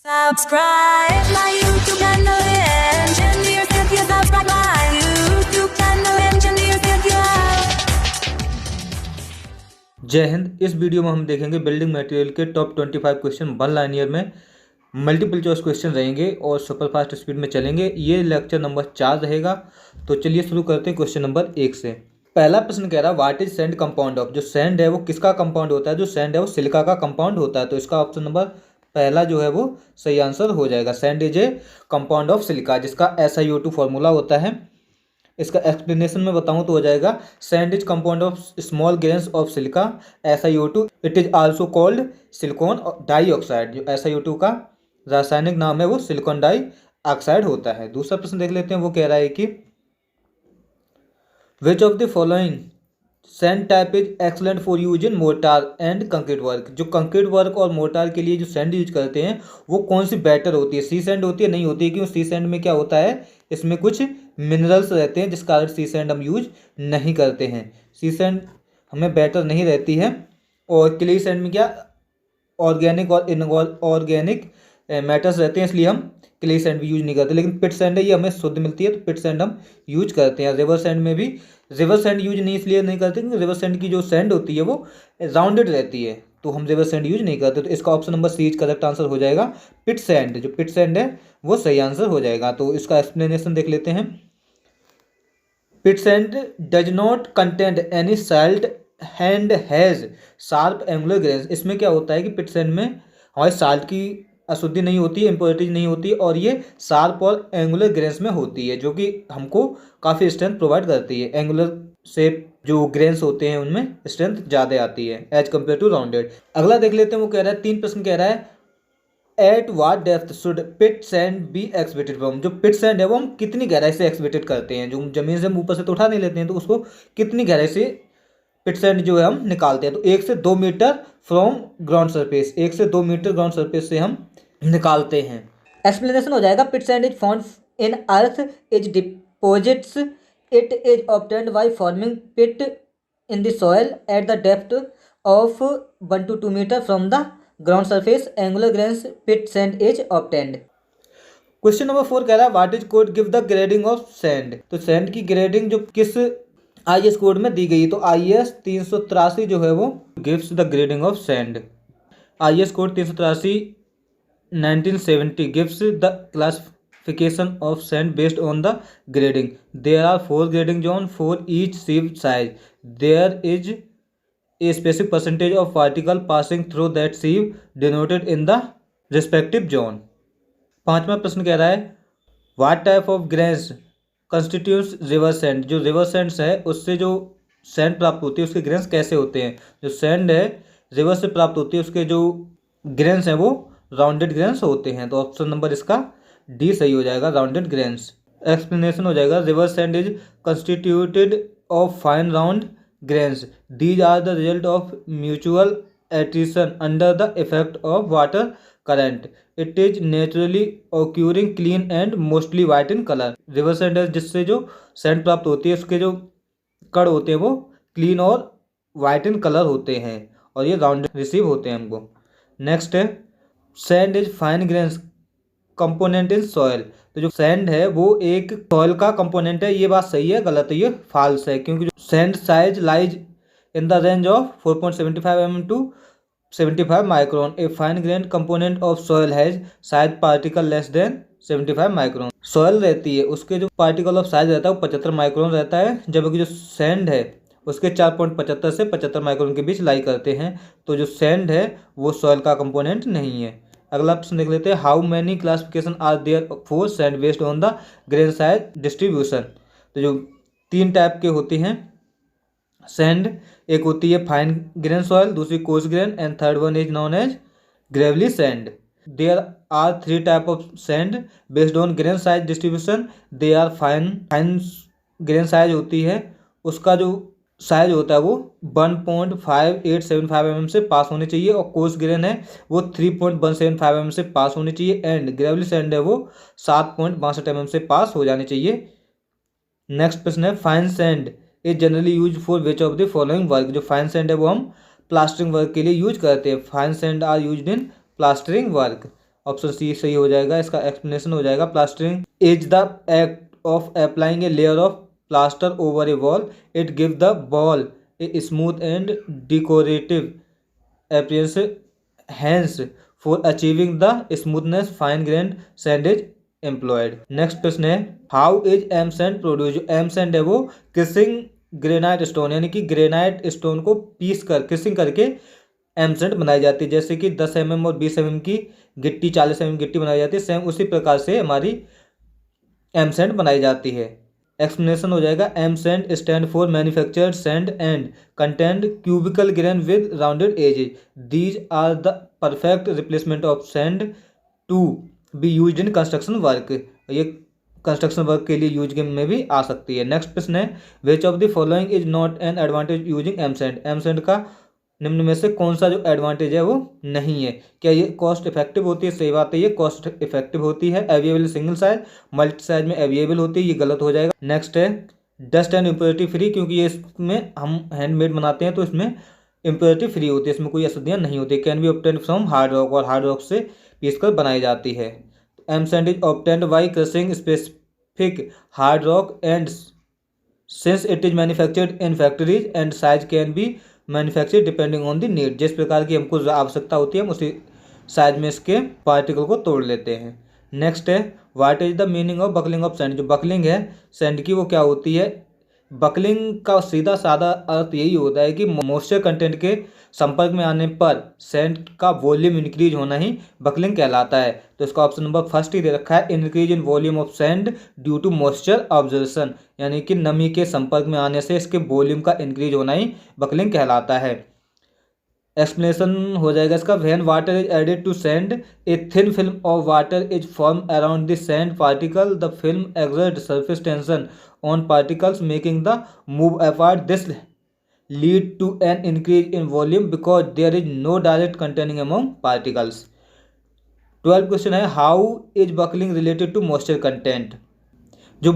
Subscribe my YouTube channel, Engineers if you subscribe my YouTube channel, Engineers if you have। जय हिंद। इस video में हम देखेंगे building material के टॉप 25 क्वेश्चन वन लाइनियर में multiple choice question रहेंगे और सुपर फास्ट स्पीड में चलेंगे। ये लेक्चर नंबर 4 रहेगा। तो चलिए शुरू करते हैं क्वेश्चन नंबर 1 से। पहला प्रश्न कह रहा है what is sand compound of. जो सैंड है वो किसका कंपाउंड होता है? जो सैंड है वो सिलिका का कंपाउंड होता है। तो इसका ऑप्शन नंबर पहला जो है वो सही आंसर हो जाएगा। Sand is a compound of silica, जिसका SiO2 फॉर्मूला होता है। इसका एक्सप्लेनेशन में बताऊं तो हो जाएगा sand is compound of small grains of silica SiO2। It is also called silicon dioxide. जो SiO2 का रासायनिक नाम है वो सिलिकॉन डाइऑक्साइड होता है। दूसरा प्रश्न देख लेते हैं। वो कह रहा है कि विच of the following sand type is excellent for use in mortar and concrete work. जो कंक्रीट वर्क और मोर्टार के लिए जो सैंड यूज करते हैं वो कौन सी बेटर होती है? सी सैंड होती है? नहीं होती है। क्यों? सी सैंड में क्या होता है, इसमें कुछ मिनरल्स रहते हैं जिस कारण सी सैंड हम यूज नहीं करते हैं। सी सैंड हमें बेटर नहीं रहती है। और क्ले सैंड में क्या ऑर्गेनिक और इनऑर्गेनिक मैटर्स रहते हैं, इसलिए हम क्ले सैंड भी यूज नहीं करते। लेकिन पिट सैंड है ये हमें शुद्ध मिलती है, तो पिट सैंड हम यूज करते हैं। रिवर सैंड में भी रिवर सैंड यूज नहीं इसलिए नहीं करते क्योंकि रिवर सैंड की जो सैंड होती है वो राउंडेड रहती है, तो हम रिवर सैंड यूज नहीं करते। तो इसका option number C correct answer हो जाएगा। पिट सैंड, जो पिट सैंड है वो सही आंसर हो जाएगा। तो इसका एक्सप्लेनेशन देख लेते हैं। Pit sand does not content any salt and has sharp angular grains. इसमें क्या होता है कि पिट सैंड में हमारे साल्ट की अशुद्धि नहीं होती है, इम्प्योरिटीज नहीं होती है, और ये शार्प और एंगुलर ग्रेन्स में होती है, जो कि हमको काफ़ी स्ट्रेंथ प्रोवाइड करती है। एंगुलर शेप जो ग्रेन्स होते हैं उनमें स्ट्रेंथ ज़्यादा आती है एज कम्पेयर टू राउंडेड। अगला देख लेते हैं। वो कह रहा है 3 प्रश्न कह रहा है at what depth should pit sand be expected from. जो पिट सैंड है वो हम कितनी गहराई से एक्सपेक्टेड करते हैं? जो जमीन से हम ऊपर से तो उठा नहीं लेते हैं, तो उसको कितनी गहराई से पिट सैंड जो है हम निकालते हैं? तो 1 से 2 मीटर फ्रॉम ग्राउंड सरफेस, 1 से 2 मीटर ग्राउंड सरफेस से हम निकालते हैं। एक्सप्लेनेशन हो जाएगा pit sand is found in earth is deposits it is obtained by forming pit in the soil at the depth of 1 to 2 metre from the ground surface. Angular grains pit sand is obtained. Question number 4 कह रहा है what is code give the grading of sand. तो sand की grading जो किस IS code में दी गई है? तो IS 383 जो है वो gives the grading of sand. IS code 383 1970 gives the classification of sand based on the grading. There are 4 grading zones for each sieve size. There is a specific percentage of particle passing through that sieve denoted in the respective zone. 5वां प्रश्न कह रहा है what type of grains constitutes river sand। जो river sands है उससे जो sand प्राप्त होती है उसके ग्रेन्स कैसे होते हैं? जो सैंड है रिवर से प्राप्त होती है उसके जो ग्रेन्स हैं वो राउंडेड ग्रेन्स होते हैं। तो ऑप्शन नंबर इसका डी सही हो जाएगा, राउंडेड ग्रेन्स। एक्सप्लेनेशन हो जाएगा river sand is constituted of fine round grains. These are the result of mutual attrition under the effect of water current. It is naturally occurring clean and mostly white in colour. River sand है जिससे जो sand प्राप्त होती है उसके जो कण होते हैं वो क्लीन और वाइट इन कलर होते हैं और ये राउंडेड रिसीव होते हैं हमको। नेक्स्ट है sand is fine grains component in soil. तो जो सैंड है वो एक सॉइल का कंपोनेंट है। ये बात सही है, गलत है, ये फॉल्स है, क्योंकि जो sand size lies in the range of 4.75 mm to 75 micron. A fine grain component of soil has size particle less than 75 micron. Soil रहती है उसके जो पार्टिकल ऑफ साइज रहता है वो 75 माइक्रोन रहता है, जबकि जो सैंड है उसके 4.75 से 75 माइक्रोन के बीच लाई करते हैं। तो जो सैंड है वो सॉइल का कंपोनेंट नहीं है। अगला प्रश्न देख लेते हैं how many classification are there for sand based on the grain size distribution. तो जो 3 टाइप के होती हैं सैंड, एक होती है फाइन ग्रेन सॉइल, दूसरी coarse grain and third one is known as gravelly sand. There are 3 type of sand based on grain size distribution. They are fine grain size होती है उसका जो साइज होता है वो 1.5875 mm से पास होनी चाहिए, और कोर्स ग्रेन है वो 3.175 mm से पास होनी चाहिए, एंड ग्रेवली सैंड है वो 7.62 mm से पास हो जानी चाहिए। नेक्स्ट प्रश्न है fine sand is generally use for which of the following work. जो फाइन सैंड है वो हम प्लास्टरिंग वर्क के लिए यूज करते हैं। Fine sand are used in plastering work. Option C सही हो जाएगा। इसका एक्सप्लेनेशन हो जाएगा plastering is the act of applying a layer of plaster over a wall. It give the wall a smooth and decorative appearance, hence for achieving the smoothness fine grained sand is employed। Next प्रश्न है how is M sand produce. जो M sand है वो किसिंग granite stone यानी कि granite stone को पीस कर किसिंग करके एम सैंड बनाई जाती है। जैसे कि 10 mm और 20 mm की गिट्टी 40 mm गिट्टी बनाई जाती है, सेम उसी प्रकार से हमारी एम सैंड बनाई जाती है। एक्सप्लेनेशन हो जाएगा M sand stand for manufactured sand and content cubical grain with rounded edges. These are the perfect replacement of sand to be used in construction work. ये कंस्ट्रक्शन वर्क के लिए use में भी आ सकती है। नेक्स्ट प्रश्न है which of the following is not an advantage using M sand. M sand का निम्न में से कौन सा जो एडवांटेज है वो नहीं है। क्या ये कॉस्ट इफेक्टिव होती है? सही बात है, ये कॉस्ट इफेक्टिव होती है। Available single size, multi size में अवेलेबल होती है, ये गलत हो जाएगा। नेक्स्ट है डस्ट एंड इम्प्योरिटी फ्री, क्योंकि ये इसमें हम हैंडमेड बनाते हैं तो इसमें इम्प्योरिटी फ्री होती है, इसमें कोई अशुद्धियाँ नहीं होती। Can be obtained from hard rock, और हार्ड रॉक से पीस कर बनाई जाती है। M sand is obtained by crushing specific hard rock and since it is manufactured in factories and size can be manufacture depending on the need. जिस प्रकार की हमको आवश्यकता होती है हम उसी साइज में इसके पार्टिकल को तोड़ लेते हैं। नेक्स्ट है what is the meaning of buckling of sand. जो बकलिंग है सैंड की वो क्या होती है? बकलिंग का सीधा साधा अर्थ यही होता है कि मॉइस्चर कंटेंट के संपर्क में आने पर सैंड का वॉल्यूम इंक्रीज होना ही बकलिंग कहलाता है। तो इसका ऑप्शन नंबर फर्स्ट ही दे रखा है increase in volume of sand due to moisture observation, यानी कि नमी के संपर्क में आने से इसके वॉल्यूम का इंक्रीज होना ही बकलिंग कहलाता है। एक्सप्लेनेशन हो जाएगा इसका when water is added to sand a thin film of water is form around the sand particle. The film exert surface tension on particles making the move apart. This lead to an increase in volume because there is no direct containing among particles. 12 question है how is bulking related to moisture content. जो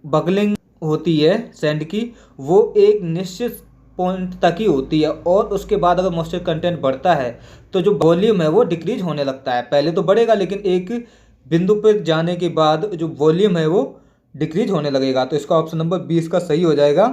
bulking होती है sand की वो एक निश्चित point तक ही होती है और उसके बाद अगर मॉइस्चर कंटेंट बढ़ता है तो जो वॉल्यूम है वो डिक्रीज होने लगता है। पहले तो बढ़ेगा लेकिन एक बिंदु पर जाने के बाद जो वॉल्यूम है वो डिक्रीज होने लगेगा। तो इसका ऑप्शन नंबर 20 का सही हो जाएगा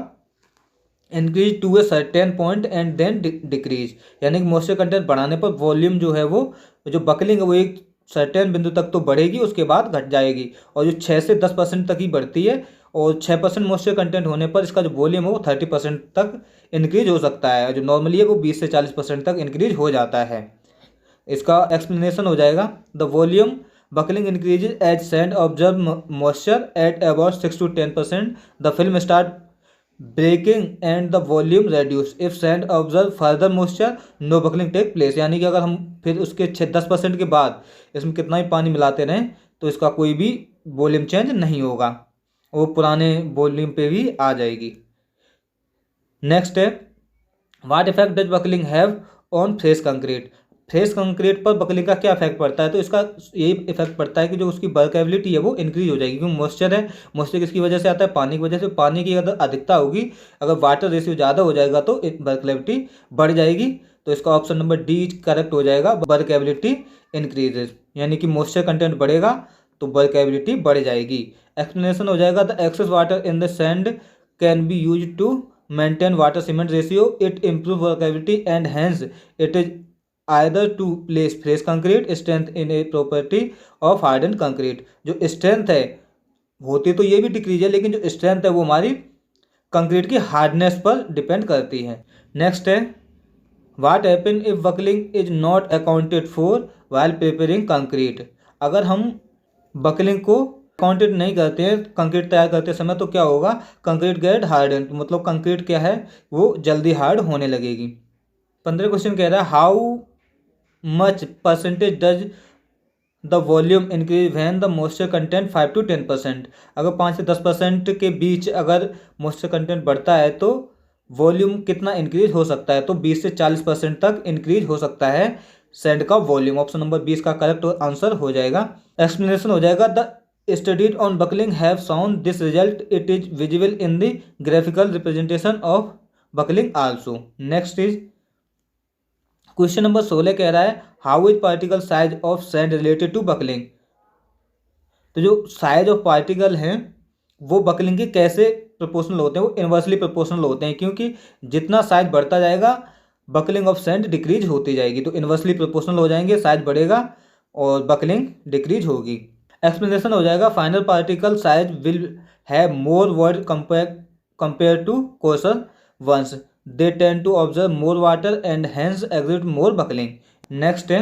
increase to a certain point and then decrease, यानी कि मॉइस्चर कंटेंट बढ़ाने पर वॉल्यूम जो है वो जो बकलिंग है वो एक सर्टेन बिंदु तक तो बढ़ेगी उसके बाद घट जाएगी, और जो 6 से 10% तक ही बढ़ती है और 6% मॉइस्चर कंटेंट होने पर इसका जो वॉल्यूम है वो 30% तक इंक्रीज हो सकता है, जो नॉर्मली है वो 20 से 40% तक इंक्रीज हो जाता है। इसका एक्सप्लेनेशन हो जाएगा the volume bulking increases as sand observe moisture at about 6 to 10%। The film start breaking and the volume reduce if sand observe further moisture no bulking take place, यानी कि अगर हम फिर उसके 10% के बाद इसमें कितना ही पानी मिलाते रहें तो इसका कोई भी वॉल्यूम चेंज नहीं होगा, वो पुराने वॉल्यूम पे भी आ जाएगी। नेक्स्ट है what effect does buckling have on fresh concrete. Fresh concrete पर बकलिंग का क्या इफेक्ट पड़ता है? तो इसका यही इफेक्ट पड़ता है कि जो उसकी वर्केबिलिटी है वो इंक्रीज हो जाएगी, क्योंकि मॉइस्चर है, मॉइस्चर किसकी वजह से आता है? पानी की वजह से। पानी की अगर अधिकता होगी, अगर वाटर रेशियो ज़्यादा हो जाएगा तो वर्केबिलिटी बढ़ जाएगी। तो इसका ऑप्शन नंबर डी करेक्ट हो जाएगा वर्केबिलिटी इंक्रीजेज, यानी कि मॉइस्चर कंटेंट बढ़ेगा तो वर्केबिलिटी बढ़ जाएगी। एक्सप्लेनेशन हो जाएगा the excess water in the sand can be use to maintain water cement ratio, it improve workability and hence it is either to place fresh concrete strength in a property of harden concrete. जो strength है होती तो ये भी decrease है, लेकिन जो strength है वो हमारी कंक्रीट की हार्डनेस पर डिपेंड करती है। नेक्स्ट है what happen if buckling is not accounted for while preparing concrete. अगर हम बकलिंग को अकाउंटेड नहीं करते हैं कंक्रीट तैयार करते समय तो क्या होगा? कंक्रीट गेट हार्डन, मतलब कंक्रीट क्या है वो जल्दी हार्ड होने लगेगी। 15 क्वेश्चन कह रहा है how much percentage does the volume increase when the moisture content 5 to 10%। अगर 5 से 10% के बीच अगर मॉइस्चर कंटेंट बढ़ता है तो वॉल्यूम कितना इंक्रीज हो सकता है? तो 20 से 40% तक इंक्रीज हो सकता है सैंड का वॉल्यूम। ऑप्शन नंबर 20 का करेक्ट आंसर हो जाएगा। एक्सप्लेनेशन हो जाएगा the studies on bulking have found this result, it is visible in the graphical representation of bulking also. Next is question number 16 कह रहा है how is particle size of sand related to bulking. तो जो size of particle हैं वो buckling के कैसे proportional होते हैं, वो इन्वर्सली प्रोपोर्शनल होते हैं, क्योंकि जितना साइज बढ़ता जाएगा बकलिंग ऑफ सैंड डिक्रीज होती जाएगी। तो इन्वर्सली प्रोपोर्शनल हो जाएंगे, साइज बढ़ेगा और बकलिंग डिक्रीज होगी। एक्सप्लेनेशन हो जाएगा final particle size will have more void compare to coarser ones they tend to absorb more water and hence exhibit more bulking. Next है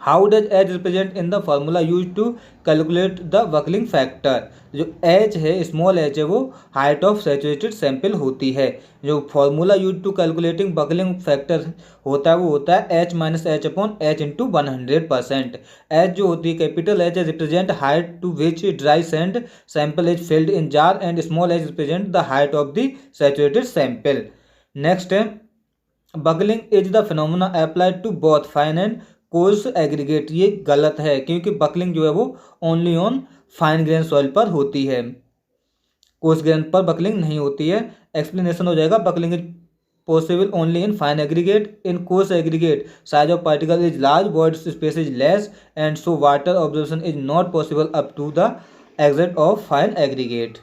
how does H represent in the formula use to calculate the bulking factor. जो H है, small H है, वो height of saturated sample होती है। जो formula use to calculating bulking factor होता है वो होता है H minus H upon H into 100%। H जो होती है capital H represent height to which dry sand sample is filled in jar and small H represent the height of the saturated sample. Next है bulking is the phenomena applied to both fine and coarse aggregate. ये गलत है क्योंकि bulking जो है वो only on fine grain soil पर होती है, कोर्स ग्रेन पर बकलिंग नहीं होती है। एक्सप्लेनेशन हो जाएगा bulking is possible only in fine aggregate, in coarse aggregate size of particle is large, void space is less and so water absorption is not possible up to the extent of fine aggregate.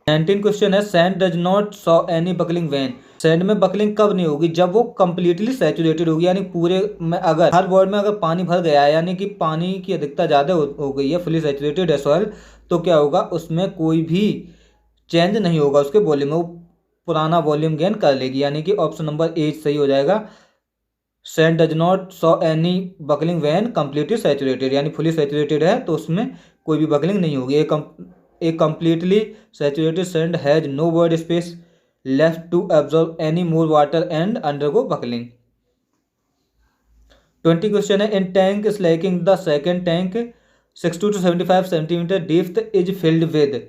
19 question है sand does not show any bulking when. Sand में bulking कब नहीं होगी, जब वो completely saturated होगी, यानी पूरे में अगर हर वर्ड में अगर पानी भर गया है, यानी कि पानी की अधिकता ज़्यादा हो गई है, फुली सैचुरेटेड है सॉइल, तो क्या होगा उसमें कोई भी चेंज नहीं होगा उसके वॉल्यूम में, वो पुराना वॉल्यूम गेन कर लेगी। यानी कि ऑप्शन नंबर ए सही हो जाएगा। Sand does not show any bulking when completely saturated, यानी फुली सैचुरेटेड है तो उसमें कोई भी बकलिंग नहीं होगी। A completely saturated sand has no void space left to absorb any more water and undergo buckling. 20 question है in tank slaking the second tank 60 to 75 centimetre depth is filled with.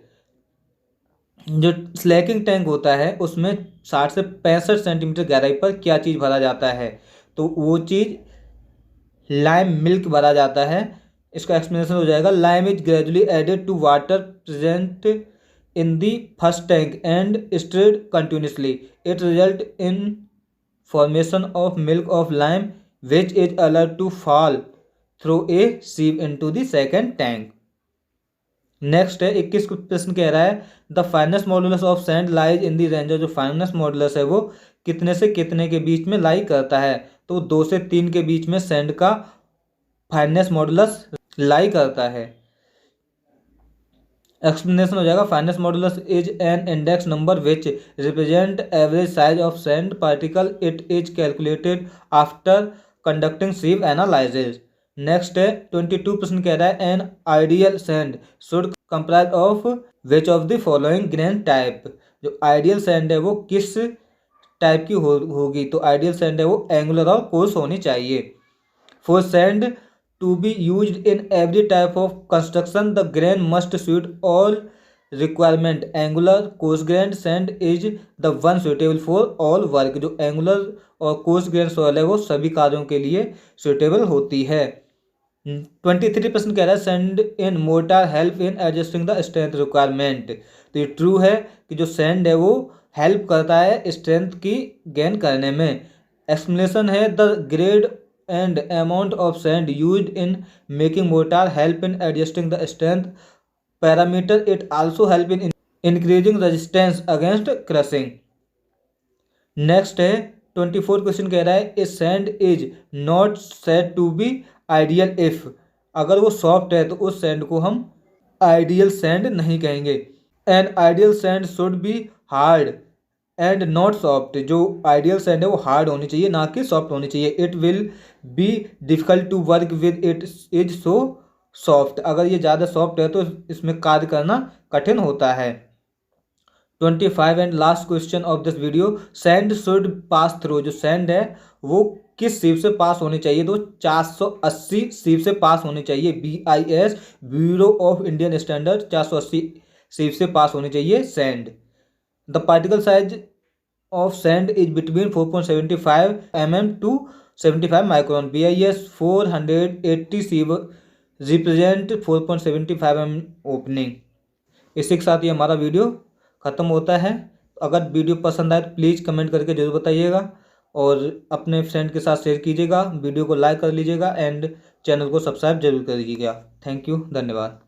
जो slaking tank होता है उसमें 60 से 65 centimetre गहराई पर क्या चीज़ भरा जाता है, तो वो चीज़ लाइम मिल्क भरा जाता है। इसका एक्सप्लेनेशन हो जाएगा lime is gradually added to water present in the first tank and stirred continuously, it result in formation of milk of lime which is allowed to fall through a sieve into the second tank. Next है 21 प्रश्न कह रहा है the fineness modulus of sand lies in the range. जो fineness modulus है वो कितने से कितने के बीच में लाई करता है, तो 2 से 3 के बीच में सैंड का फाइनेस मॉडुलस लाई करता है। एक्सप्लेनेशन हो जाएगा fineness modulus is an index number which represent average size of sand particle, it is calculated after conducting sieve analysis. Next है 22 प्रश्न कह रहा है an ideal sand should comprise of which of the following grain type. जो ideal sand है वो किस type की होगी, तो आइडियल सैंड है वो एंगुलर और कोर्स होनी चाहिए। For sand to be used in every type of construction the grain must suit all requirement, angular coarse grained sand is the one suitable for all work। जो angular और coarse grained soil है वो सभी कार्यों के लिए suitable होती है। 23 प्रश्न कह रहा है sand in mortar help in adjusting the strength requirement। तो ये ट्रू है कि जो sand है वो हेल्प करता है स्ट्रेंथ की गेन करने में। एक्सप्लेनेशन है the grade and amount of sand used in making mortar help in adjusting the strength parameter, it also help in increasing resistance against crushing। next है 24 क्वेश्चन कह रहा है a sand is not said to be ideal if। अगर वो soft है तो उस sand को हम आइडियल सैंड नहीं कहेंगे। an ideal sand should be hard and not soft. जो आइडियल सैंड है वो हार्ड होनी चाहिए ना कि सॉफ्ट होनी चाहिए। It will be difficult to work with, it is so soft. अगर ये ज़्यादा सॉफ्ट है तो इसमें कार्य करना कठिन होता है। 25 and last question of this video sand should pass through. जो सैंड है वो किस सीव से पास होनी चाहिए, तो 480 सीव से पास होनी चाहिए। BIS bureau of Indian standard 480 सीव से पास होनी चाहिए sand. The particle size of sand is between 4.75 mm to 75 micron. BIS 480 sieve represent 4.75 mm opening। इसी के साथ ही हमारा वीडियो ख़त्म होता है। अगर वीडियो पसंद आए तो प्लीज़ कमेंट करके जरूर बताइएगा और अपने फ्रेंड के साथ शेयर कीजिएगा, वीडियो को लाइक कर लीजिएगा एंड चैनल को सब्सक्राइब जरूर कर लीजिएगा। थैंक यू, धन्यवाद।